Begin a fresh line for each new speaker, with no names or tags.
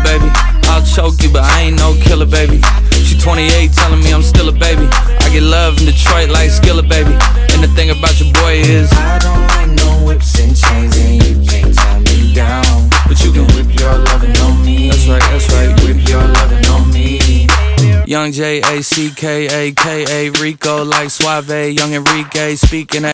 baby. I'll choke you, but I ain't no killer, baby. She 28, telling me I'm still a baby. I get love in Detroit like Skilla, baby. And the thing about your boy is
I don't like no whips and chains, and you can't tie me down.
but you can
Whip your lovin' on me.
That's right, that's right.
Whip your lovin' on me.
Young J-A-C-K-A-K-A Rico like Suave, Young Enrique speaking